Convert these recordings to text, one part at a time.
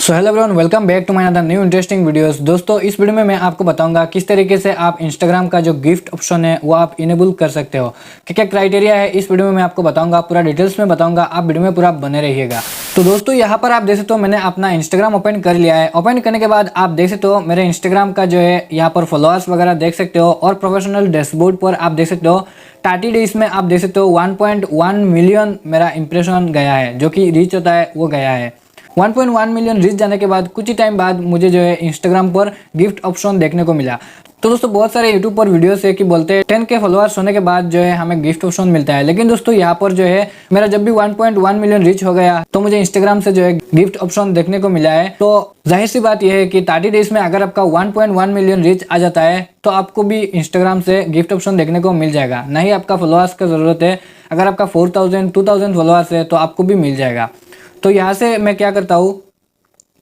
So hello everyone, welcome back to my another new interesting videos. दोस्तों, इस video में मैं आपको बताऊंगा किस तरीके से आप इंस्टाग्राम का जो गिफ्ट ऑप्शन है वो आप इनेबल कर सकते हो। क्या क्या क्राइटेरिया है इस वीडियो में मैं आपको बताऊंगा, पूरा डिटेल्स में बताऊंगा। आप वीडियो में पूरा बने रहिएगा। तो दोस्तों, यहाँ पर आप देख सकते हो मैंने अपना इंस्टाग्राम ओपन कर लिया है। ओपन करने के बाद आप देख सकते हो मेरे इंस्टाग्राम का जो है यहाँ पर फॉलोअर्स वगैरह देख सकते हो, और प्रोफेशनल डैशबोर्ड पर आप देख सकते हो 30 डेज में आप देख सकते हो 1.1 मिलियन मेरा इंप्रेशन गया है, जो कि रीच होता है वो गया है। 1.1 मिलियन रीच जाने के बाद कुछ ही टाइम बाद मुझे जो है इंस्टाग्राम पर गिफ्ट ऑप्शन देखने को मिला। तो दोस्तों, बहुत सारे यूट्यूब पर वीडियोस है कि बोलते हैं 10K फॉलोअर्स होने के बाद जो है हमें गिफ्ट ऑप्शन मिलता है। लेकिन दोस्तों, यहाँ पर जो है मेरा जब भी 1.1 मिलियन रीच हो गया तो मुझे इंस्टाग्राम से जो है गिफ्ट ऑप्शन देखने को मिला है। तो जाहिर सी बात यह है कि 30 डेज में अगर आपका 1.1 मिलियन रीच आ जाता है तो आपको भी इंस्टाग्राम से गिफ्ट ऑप्शन देखने को मिल जाएगा। ना ही आपका फॉलोअर्स का जरूरत है, अगर आपका 4000 2000 फॉलोअर्स है तो आपको भी मिल जाएगा। तो यहाँ से मैं क्या करता हूँ,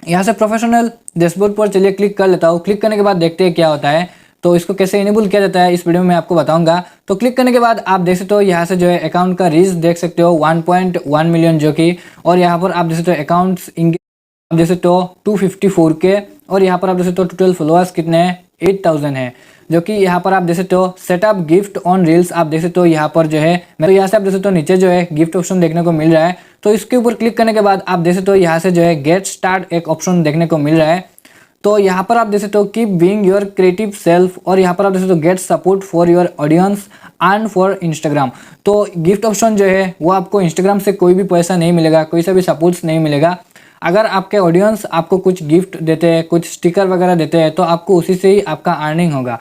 यहाँ से प्रोफेशनल डैशबोर्ड पर चलिए क्लिक कर लेता हूँ। क्लिक करने के बाद देखते हैं क्या होता है। तो इसको कैसे इनेबल किया जाता है इस वीडियो में मैं आपको बताऊंगा। तो क्लिक करने के बाद आप देख सकते हो यहाँ से जो है अकाउंट का रीच देख सकते हो 1.1 मिलियन जो कि, और यहाँ पर आप देख सकते हो अकाउंट्स आप देख सकते हो 254K, और यहाँ पर आप देख सकते हो टोटल फॉलोअर्स कितने हैं 8000 है, जो कि यहाँ पर आप देख सकते हो सेटअप गिफ्ट ऑन रील्स आप देख सकते हो। यहाँ पर जो है मेरे यहाँ से आप देख सकते हो नीचे जो है गिफ्ट ऑप्शन देखने को मिल रहा है। तो इसके ऊपर क्लिक करने के बाद आप देख सकते हो यहाँ से जो है गेट स्टार्ट एक ऑप्शन देखने को मिल रहा है। तो यहाँ पर आप देख सकते हो keep being your creative self, और यहाँ पर आप देख सकते हो get support for your audience and for Instagram. तो गिफ्ट ऑप्शन जो है वो आपको इंस्टाग्राम से कोई भी पैसा नहीं मिलेगा, कोई सा भी सपोर्ट्स नहीं मिलेगा। अगर आपके ऑडियंस आपको कुछ गिफ्ट देते हैं, कुछ स्टिकर वगैरह देते हैं, तो आपको उसी से ही आपका अर्निंग होगा।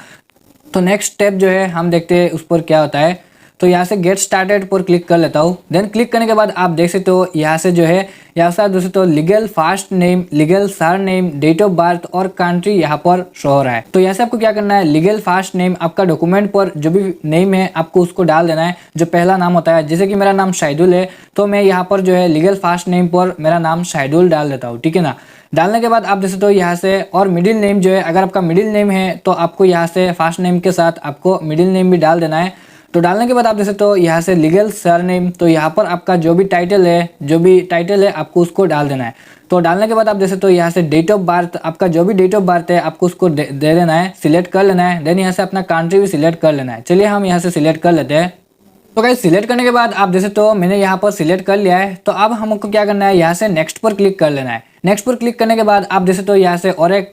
तो नेक्स्ट स्टेप जो है हम देखते हैं उस पर क्या होता है। तो यहाँ से गेट स्टार्टेड पर क्लिक कर लेता हूँ। देन क्लिक करने के बाद आप देख सकते हो यहाँ से जो है यहाँ से आप देख सकते हो legal first name, legal surname, date of birth और कंट्री यहाँ पर शो हो रहा है। तो यहाँ से आपको क्या करना है, लीगल फास्ट नेम आपका डॉक्यूमेंट पर जो भी नेम है आपको उसको डाल देना है, जो पहला नाम होता है। जैसे कि मेरा नाम शाहिदुल है तो मैं यहाँ पर जो है लीगल फास्ट नेम पर मेरा नाम शाहिदुल डाल देता हूँ, ठीक है ना। डालने के बाद आप देख सकते हो यहाँ से, और मिडिल नेम जो है अगर आपका मिडिल नेम है तो आपको यहाँ से फर्स्ट नेम के साथ आपको मिडिल नेम भी डाल देना है। तो डालने के बाद आप देख सकते हो यहाँ से लीगल सरनेम, तो यहाँ पर आपका जो भी टाइटल है आपको उसको डाल देना है। तो डालने के बाद आप देख सकते हो यहाँ से डेट ऑफ बर्थ, आपका जो भी डेट ऑफ बर्थ है आपको उसको दे देना है, सिलेक्ट कर लेना है। देन यहाँ से अपना कंट्री भी सिलेक्ट कर लेना है। चलिए हम यहाँ से सिलेक्ट कर लेते हैं। तो गाइस, सिलेक्ट करने के बाद आप देख सकते हो मैंने यहाँ पर सिलेक्ट कर लिया है। तो अब हमको क्या करना है, यहाँ से नेक्स्ट पर क्लिक कर लेना है। नेक्स्ट पर क्लिक करने के बाद आप देख सकते हो यहाँ से और एक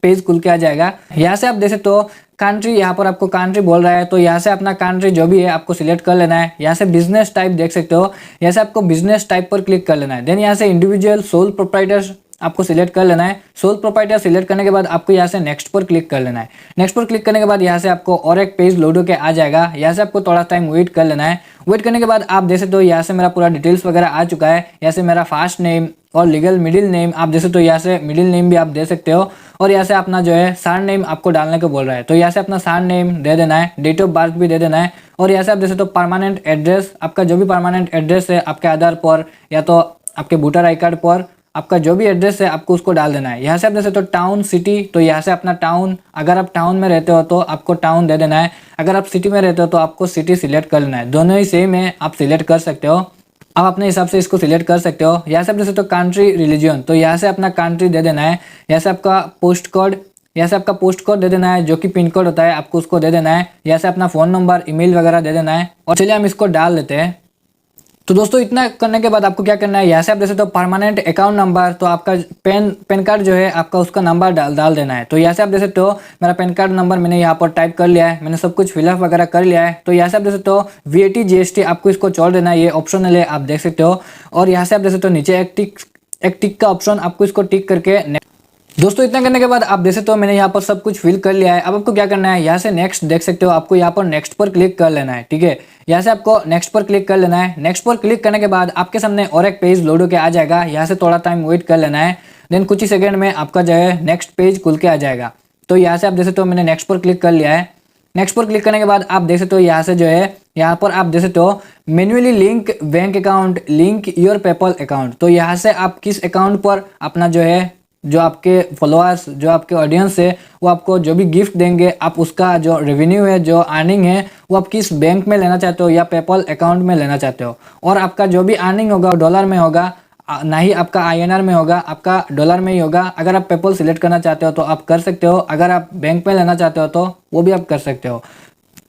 पेज खुल के आ जाएगा। यहाँ से आप देख सकते हो कंट्री, यहाँ पर आपको कंट्री बोल रहा है, तो यहाँ से अपना कंट्री जो भी है आपको सिलेक्ट कर लेना है। यहाँ से बिजनेस टाइप देख सकते हो, यहाँ से आपको बिजनेस टाइप पर क्लिक कर लेना है। देन यहाँ से इंडिविजुअल सोल प्रोप्राइटर आपको सिलेक्ट कर लेना है। सोल प्रोप्राइटर सिलेक्ट करने के बाद आपको यहाँ से नेक्स्ट पर क्लिक कर लेना है। नेक्स्ट पर क्लिक करने के बाद यहाँ से आपको और एक पेज लोड होकर आ जाएगा। यहाँ से आपको थोड़ा टाइम वेट कर लेना है। वेट करने के बाद आप देख सकते हो यहाँ से मेरा पूरा डिटेल्स वगैरह आ चुका है। यहाँ से मेरा फर्स्ट नेम और लीगल मिडिल नेम आप देख सकते हो, यहाँ से मिडिल नेम भी आप दे सकते हो, और यहाँ से अपना जो है सर नेम आपको डालने को बोल रहा है। तो यहाँ से अपना सर नेम दे देना है, डेट ऑफ बर्थ भी दे देना है, और यहाँ से आप देख सकते हो परमानेंट एड्रेस, आपका जो भी परमानेंट एड्रेस है आपके आधार पर या तो आपके वोटर आई कार्ड पर आपका जो भी एड्रेस है आपको उसको डाल देना है। यहाँ से आप देख सकते हो टाउन सिटी, तो यहाँ से अपना टाउन, अगर आप टाउन में रहते हो तो आपको टाउन दे देना है, अगर आप सिटी में रहते हो तो आपको सिटी सिलेक्ट कर लेना है। दोनों ही सेम है, आप सिलेक्ट कर सकते हो, आप अपने हिसाब से इसको सिलेक्ट कर सकते हो। यहाँ से आप देख सकते हो कंट्री रिलीजन, तो यहाँ से अपना कंट्री दे देना है। यहाँ से आपका पोस्ट कोड, यहाँ से आपका पोस्ट कोड दे देना है, जो कि पिन कोड होता है आपको उसको दे देना है। यहाँ से अपना फ़ोन नंबर, ईमेल वगैरह दे देना है, और चलिए हम इसको डाल देते हैं। तो दोस्तों, इतना करने के बाद आपको क्या करना है, यहाँ से आप देख सकते हो परमानेंट अकाउंट नंबर, तो आपका पेन कार्ड जो है आपका उसका नंबर डाल देना है। तो यहाँ से आप देख सकते हो मेरा पेन कार्ड नंबर मैंने यहाँ पर टाइप कर लिया है, मैंने सब कुछ फिलअप वगैरह कर लिया है। तो यहाँ से आप देख सकते हो VAT GST आपको इसको छोड़ देना है, ये ऑप्शनल है आप देख सकते हो। और यहाँ से आप देख सकते हो नीचे एक टिक का ऑप्शन, आपको इसको टिक करके दोस्तों इतना करने के बाद आप देख सकते हो मैंने यहाँ पर सब कुछ फिल कर लिया है। अब आपको क्या करना है, यहाँ से नेक्स्ट देख सकते हो, आपको यहाँ पर नेक्स्ट पर क्लिक कर लेना है, ठीक है। यहाँ से आपको नेक्स्ट पर क्लिक कर लेना है। नेक्स्ट पर क्लिक करने के बाद आपके सामने और एक पेज लोड होकर आ जाएगा। यहाँ से थोड़ा टाइम वेट कर लेना है। देन कुछ ही सेकंड में आपका जो है नेक्स्ट पेज खुल के आ जाएगा। तो यहाँ से आप देख सकते हो मैंने नेक्स्ट पर क्लिक कर लिया है। नेक्स्ट पर क्लिक करने के बाद आप देख सकते हो यहाँ से जो है यहाँ पर आप देख सकते हो manually link bank account, link your PayPal account. तो यहाँ से आप किस अकाउंट पर अपना जो है, जो आपके फॉलोअर्स, जो आपके ऑडियंस है वो आपको जो भी गिफ्ट देंगे, आप उसका जो रेवेन्यू है, जो अर्निंग है, वो आप किस बैंक में लेना चाहते हो या पेपल अकाउंट में लेना चाहते हो। और आपका जो भी अर्निंग होगा डॉलर में होगा, ना ही आपका INR में होगा, आपका डॉलर में ही होगा। अगर आप पेपल सिलेक्ट करना चाहते हो तो आप कर सकते हो, अगर आप बैंक में लेना चाहते हो तो वो भी आप कर सकते हो।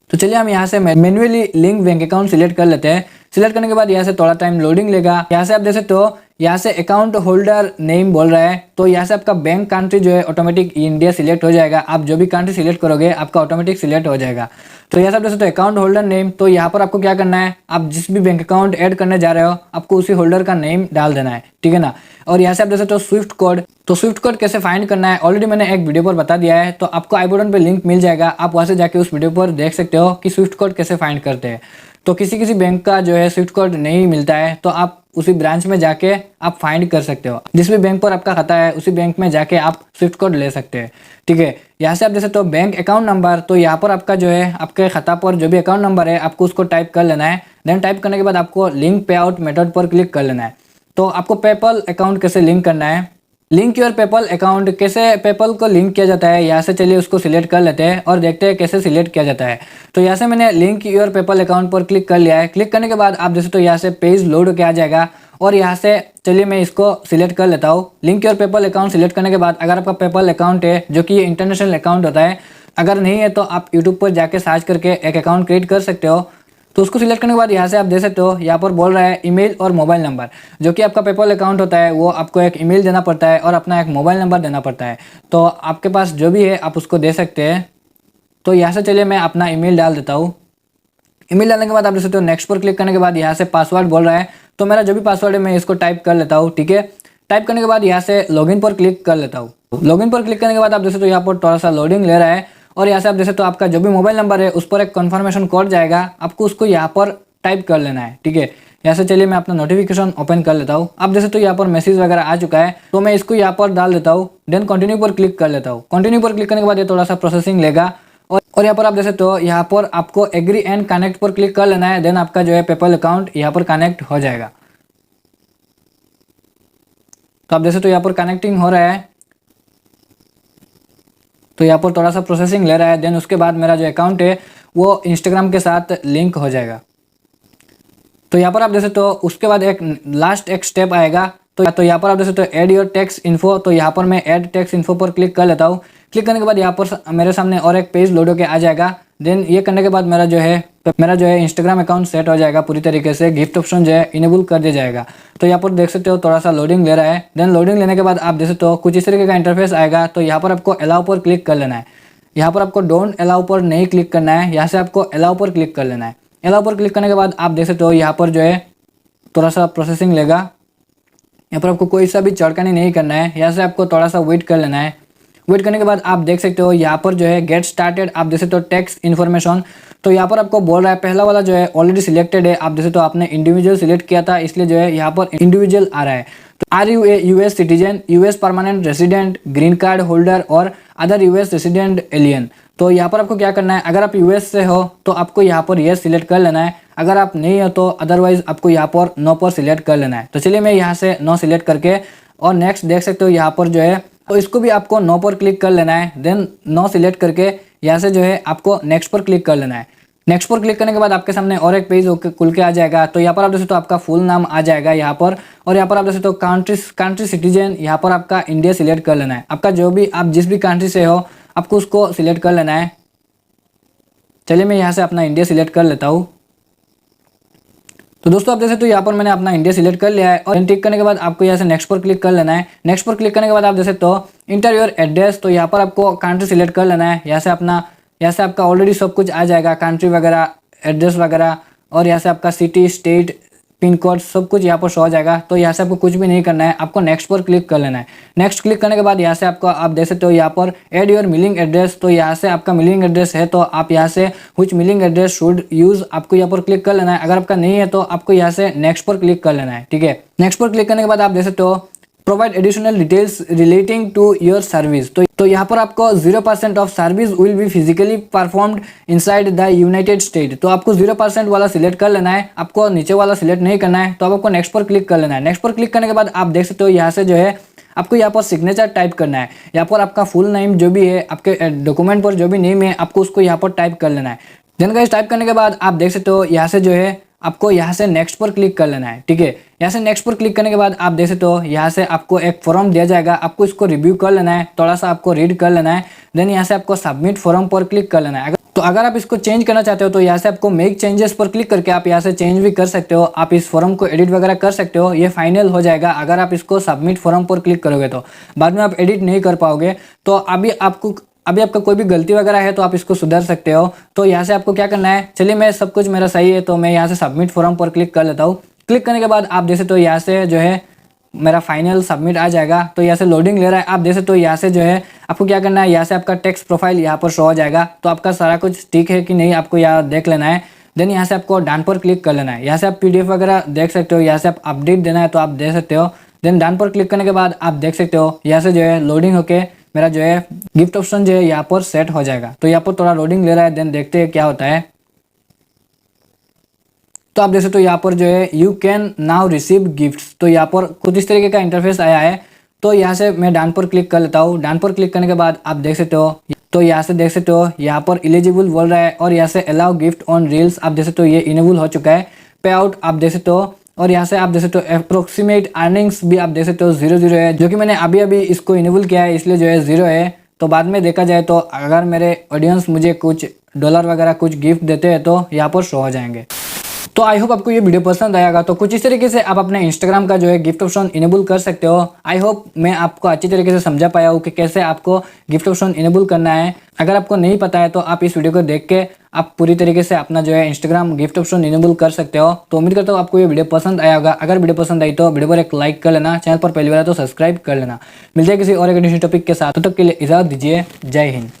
तो चलिए हम यहाँ से manually link bank account select कर लेते हैं। सिलेक्ट करने के बाद यहाँ से थोड़ा टाइम लोडिंग लेगा। यहाँ से आप देख सकते हो, यहाँ से अकाउंट होल्डर नेम बोल रहा है, तो यहाँ से आपका बैंक कंट्री जो है ऑटोमेटिक इंडिया सिलेक्ट हो जाएगा। आप जो भी कंट्री सिलेक्ट करोगे आपका ऑटोमेटिक सिलेक्ट हो जाएगा। तो यहाँ से आप देख सकते हो अकाउंट होल्डर नेम, तो यहाँ पर आपको क्या करना है, आप जिस भी बैंक अकाउंट ऐड करने जा रहे हो आपको उसी होल्डर का नेम डाल देना है, ठीक है ना। और यहाँ से आप देख सकते हो स्विफ्ट कोड, तो स्विफ्ट कोड कैसे फाइंड करना है ऑलरेडी मैंने एक वीडियो पर बता दिया है, तो आपको आई बटन पे लिंक मिल जाएगा, आप वहां से जाके उस वीडियो पर देख सकते हो कि स्विफ्ट कोड कैसे फाइंड करते हैं। तो किसी किसी बैंक का जो है स्विफ्ट कोड नहीं मिलता है, तो आप उसी ब्रांच में जाके आप फाइंड कर सकते हो। जिस भी बैंक पर आपका खाता है उसी बैंक में जाके आप स्विफ्ट कोड ले सकते हैं, ठीक है। यहाँ से आप देख सकते हो बैंक अकाउंट नंबर, तो यहाँ पर आपका जो है आपके खाता पर जो भी अकाउंट नंबर है आपको उसको टाइप कर लेना है। देन टाइप करने के बाद आपको लिंक पे आउट मेथड पर क्लिक कर लेना है। तो आपको पेपल अकाउंट कैसे लिंक करना है, लिंक योर पेपल अकाउंट, कैसे पेपल को लिंक किया जाता है, यहाँ से चलिए उसको सिलेक्ट कर लेते हैं और देखते हैं कैसे सिलेक्ट किया जाता है। तो यहाँ से मैंने लिंक योर पेपल अकाउंट पर क्लिक कर लिया है। क्लिक करने के बाद आप जैसे तो यहाँ से पेज लोड होकर आ जाएगा और यहाँ से चलिए मैं इसको सिलेक्ट कर लेता हूँ। Link your PayPal account select करने के बाद अगर आपका पेपल अकाउंट है जो कि ये इंटरनेशनल अकाउंट होता है, अगर नहीं है तो आप यूट्यूब पर जाके सर्च करके एक अकाउंट क्रिएट कर सकते हो। तो उसको सिलेक्ट करने के बाद यहाँ से आप दे सकते हो, यहाँ पर बोल रहा है ईमेल और मोबाइल नंबर, जो कि आपका पेपल अकाउंट होता है वो आपको एक ईमेल देना पड़ता है और अपना एक मोबाइल नंबर देना पड़ता है। तो आपके पास जो भी है आप उसको दे सकते हैं। तो यहाँ से चलिए मैं अपना ईमेल डाल देता हूँ। ईमेल डालने के बाद आप दे सकते हो नेक्स्ट पर क्लिक करने के बाद यहाँ से पासवर्ड बोल रहा है, तो मेरा जो भी पासवर्ड है मैं इसको टाइप कर लेता हूँ, ठीक है। टाइप करने के बाद यहाँ से लॉगिन पर क्लिक कर लेता हूँ। लॉगिन पर क्लिक करने के बाद आप देख सकते हो यहाँ पर थोड़ा सा लोडिंग ले रहा है और यहाँ से आप देख सकते हो आपका जो भी मोबाइल नंबर है उस पर एक कन्फर्मेशन कोड जाएगा, आपको उसको यहाँ पर टाइप कर लेना है, ठीक है। यहाँ से चलिए मैं अपना नोटिफिकेशन ओपन कर लेता हूँ। आप देख सकते हो यहाँ पर मैसेज वगैरह आ चुका है, तो मैं इसको यहाँ पर डाल देता हूँ। देन कंटिन्यू पर क्लिक कर लेता हूँ। कंटिन्यू पर क्लिक करने के बाद ये थोड़ा सा प्रोसेसिंग लेगा और यहाँ पर आप देख सकते हो यहाँ पर आपको एग्री एंड कनेक्ट पर क्लिक कर लेना है। देन आपका जो है पेपल अकाउंट यहाँ पर कनेक्ट हो जाएगा। तो आप देख सकते हो यहाँ पर कनेक्टिंग हो रहा है, तो यहाँ पर थोड़ा सा प्रोसेसिंग ले रहा है। देन उसके बाद मेरा जो अकाउंट है वो इंस्टाग्राम के साथ लिंक हो जाएगा। तो यहाँ पर आप देख सकते हो उसके बाद एक लास्ट एक स्टेप आएगा, तो यहाँ पर आप देख सकते हो ऐड योर टैक्स इन्फो, तो यहाँ पर मैं ऐड टैक्स इन्फो पर क्लिक कर लेता हूँ। क्लिक करने के बाद यहाँ पर मेरे सामने और एक पेज लोड होकर आ जाएगा। देन ये करने के बाद मेरा जो है इंस्टाग्राम अकाउंट सेट हो जाएगा पूरी तरीके से, गिफ्ट ऑप्शन जो है इनेबल कर दिया जाएगा। तो यहाँ पर देख सकते हो थोड़ा सा लोडिंग ले रहा है। देन लोडिंग लेने के बाद आप देख सकते हो कुछ इस तरीके का इंटरफेस आएगा। तो यहाँ पर आपको अलाउ पर क्लिक कर लेना है। यहाँ पर आपको डोंट अलाउ पर नहीं क्लिक करना है, यहाँ से आपको अलाउ पर क्लिक कर लेना है। अलाउ पर क्लिक करने के बाद आप देख सकते हो यहाँ पर जो है थोड़ा सा प्रोसेसिंग लेगा। यहाँ पर आपको कोई सा भी चढ़कानी नहीं करना है, यहाँ से आपको थोड़ा सा वेट कर लेना है। वेट करने के बाद आप देख सकते हो यहाँ पर जो है गेट स्टार्टेड, आप देख सकते हो टैक्स इन्फॉर्मेशन। तो यहाँ पर आपको बोल रहा है पहला वाला जो है ऑलरेडी सिलेक्टेड है, आप देख सकते हो आपने इंडिविजुअल सिलेक्ट किया था इसलिए जो है यहाँ पर इंडिविजुअल आ रहा है। तो are you a US citizen, US permanent resident, green card holder और अदर यूएस रेसिडेंट एलियन। तो यहाँ पर आपको क्या करना है, अगर आप यूएस से हो तो आपको यहाँ पर येस सिलेक्ट कर लेना है, अगर आप नहीं हो तो अदरवाइज आपको यहाँ पर नो पर सिलेक्ट कर लेना है। तो चलिए मैं यहाँ से नो सिलेक्ट करके और नेक्स्ट देख सकते हो यहाँ पर जो है, तो इसको भी आपको नो पर क्लिक कर लेना है। देन नो सिलेक्ट करके यहाँ से जो है आपको नेक्स्ट पर क्लिक कर लेना है। नेक्स्ट पर क्लिक करने के बाद आपके सामने और एक पेज खुल के आ जाएगा। तो यहाँ पर आप देख सकते हो आपका फुल नाम आ जाएगा यहाँ पर, और यहाँ पर आप देख सकते हो कंट्री सिटीजन, यहाँ पर आपका इंडिया सिलेक्ट कर लेना है। आपका जो भी आप जिस भी कंट्री से हो आपको उसको सिलेक्ट कर लेना है। चलिए मैं यहाँ से अपना इंडिया सिलेक्ट कर लेता हूँ। तो दोस्तों आप देख सकते हो यहाँ पर मैंने अपना इंडिया सिलेक्ट कर लिया है और टिक करने के बाद आपको यहाँ से नेक्स्ट पर क्लिक कर लेना है। नेक्स्ट पर क्लिक करने के बाद आप देख सकते हो इंटर योर एड्रेस, तो यहाँ पर आपको कंट्री सिलेक्ट कर लेना है। यहाँ से आपका ऑलरेडी सब कुछ आ जाएगा, कंट्री वगैरह, एड्रेस वगैरह, और यहाँ से आपका सिटी, स्टेट, पिन कोड सब कुछ यहाँ पर शो हो जाएगा। तो यहाँ से आपको कुछ भी नहीं करना है, आपको नेक्स्ट पर क्लिक कर लेना है। नेक्स्ट क्लिक करने के बाद यहाँ से आपको आप देख सकते हो यहाँ पर ऐड योर मिलिंग एड्रेस, तो यहाँ से आपका मिलिंग एड्रेस है तो आप यहाँ से which milling address should use आपको यहाँ पर क्लिक कर लेना है। अगर आपका नहीं है तो आपको यहाँ से नेक्स्ट पर क्लिक कर लेना है, ठीक है। नेक्स्ट पर क्लिक करने के बाद आप देख सकते हो provide additional details relating to your service, तो यहाँ पर आपको 0% of service will be physically performed inside the United State. तो आपको 0% वाला सिलेक्ट कर लेना है, आपको नीचे वाला सिलेक्ट नहीं करना है। तो आपको नेक्स्ट पर क्लिक कर लेना है। नेक्स्ट पर क्लिक करने के बाद आप देख सकते हो यहाँ से जो है आपको यहाँ पर सिग्नेचर टाइप करना है। यहाँ पर आपका फुल नेम जो भी है, आपके डॉक्यूमेंट पर जो भी नेम है आपको उसको यहाँ पर टाइप कर लेना है। देन गाइस टाइप करने के बाद आप देख सकते हो यहाँ से जो है आपको यहाँ से नेक्स्ट पर क्लिक कर लेना है। ठीक है, यहाँ से नेक्स्ट पर क्लिक करने के बाद आप देख सकते हो यहाँ से आपको एक फॉर्म दिया जाएगा, आपको इसको रिव्यू कर लेना है, थोड़ा सा आपको रीड कर लेना है। देन यहाँ से आपको सबमिट फॉर्म पर क्लिक कर लेना है। अगर आप इसको चेंज करना चाहते हो तो यहाँ से आपको मेक चेंजेस पर क्लिक करके आप यहाँ से चेंज भी कर सकते हो। आप इस फॉर्म को एडिट वगैरह कर सकते हो। ये फाइनल हो जाएगा अगर आप इसको सबमिट फॉर्म पर क्लिक करोगे तो। बाद में आप एडिट नहीं कर पाओगे। तो अभी आपका कोई भी गलती वगैरह है तो आप इसको सुधार सकते हो। तो यहाँ से आपको क्या करना है, चलिए मैं सब कुछ मेरा सही है तो मैं यहाँ से सबमिट फॉर्म पर क्लिक कर लेता हूँ। क्लिक करने के बाद आप देख सकते हो यहाँ से जो है मेरा फाइनल सबमिट आ जाएगा। तो यहाँ से लोडिंग ले रहा है, आप देख सकते हो। यहाँ से जो है आपको क्या करना है, यहाँ से आपका टेक्स्ट प्रोफाइल यहाँ पर शो हो जाएगा। तो आपका सारा कुछ ठीक है कि नहीं आपको यहाँ देख लेना है। देन यहाँ से आपको डन पर क्लिक कर लेना है। यहाँ से आप PDF वगैरह देख सकते हो। यहाँ से आप अपडेट देना है तो आप दे सकते हो। देन डन पर क्लिक करने के बाद आप देख सकते हो यहाँ से जो है लोडिंग होके मेरा जो है गिफ्ट ऑप्शन जो है यहाँ पर सेट हो जाएगा। तो यहाँ पर थोड़ा लोडिंग ले रहा है, देन देखते हैं क्या होता है। तो आप देख सकते हो यहाँ पर जो है you can now receive gifts. तो यहाँ पर कुछ इस तरीके का इंटरफेस आया है। तो यहाँ से मैं डन पर क्लिक कर लेता हूँ। डन पर क्लिक करने के बाद आप देख सकते हो, तो यहाँ से देख सकते हो यहाँ पर एलिजिबल बोल रहा है और यहाँ से अलाउ गिफ्ट ऑन रील्स आप देख सकते हो ये इनेबल हो चुका है। पे आउट आप देख सकते हो और यहाँ से आप देख सकते हो अप्रोक्सीमेट अर्निंग्स भी आप देख सकते हो 0 है, जो कि मैंने अभी इसको इनेबल किया है इसलिए जो है 0 है। तो बाद में देखा जाए तो अगर मेरे ऑडियंस मुझे कुछ डॉलर वगैरह कुछ गिफ्ट देते हैं तो यहाँ पर शो हो जाएंगे। तो आई होप आपको ये वीडियो पसंद आएगा। तो कुछ इस तरीके से आप अपने इंस्टाग्राम का जो है गिफ्ट ऑप्शन इनेबल कर सकते हो। आई होप मैं आपको अच्छी तरीके से समझा पाया हूँ कि कैसे आपको गिफ्ट ऑप्शन इनेबल करना है। अगर आपको नहीं पता है तो आप इस वीडियो को देख के आप पूरी तरीके से अपना जो है इंस्टाग्राम गिफ्ट ऑप्शन इनेबल कर सकते हो। तो उम्मीद करता हूँ आपको ये वीडियो पसंद आया होगा। अगर वीडियो पसंद आई तो वीडियो पर एक लाइक कर लेना, चैनल पर पहली बार है तो सब्सक्राइब कर लेना। मिलते हैं किसी और एक टॉपिक के साथ, तब तक के लिए इजाजत दीजिए। जय हिंद।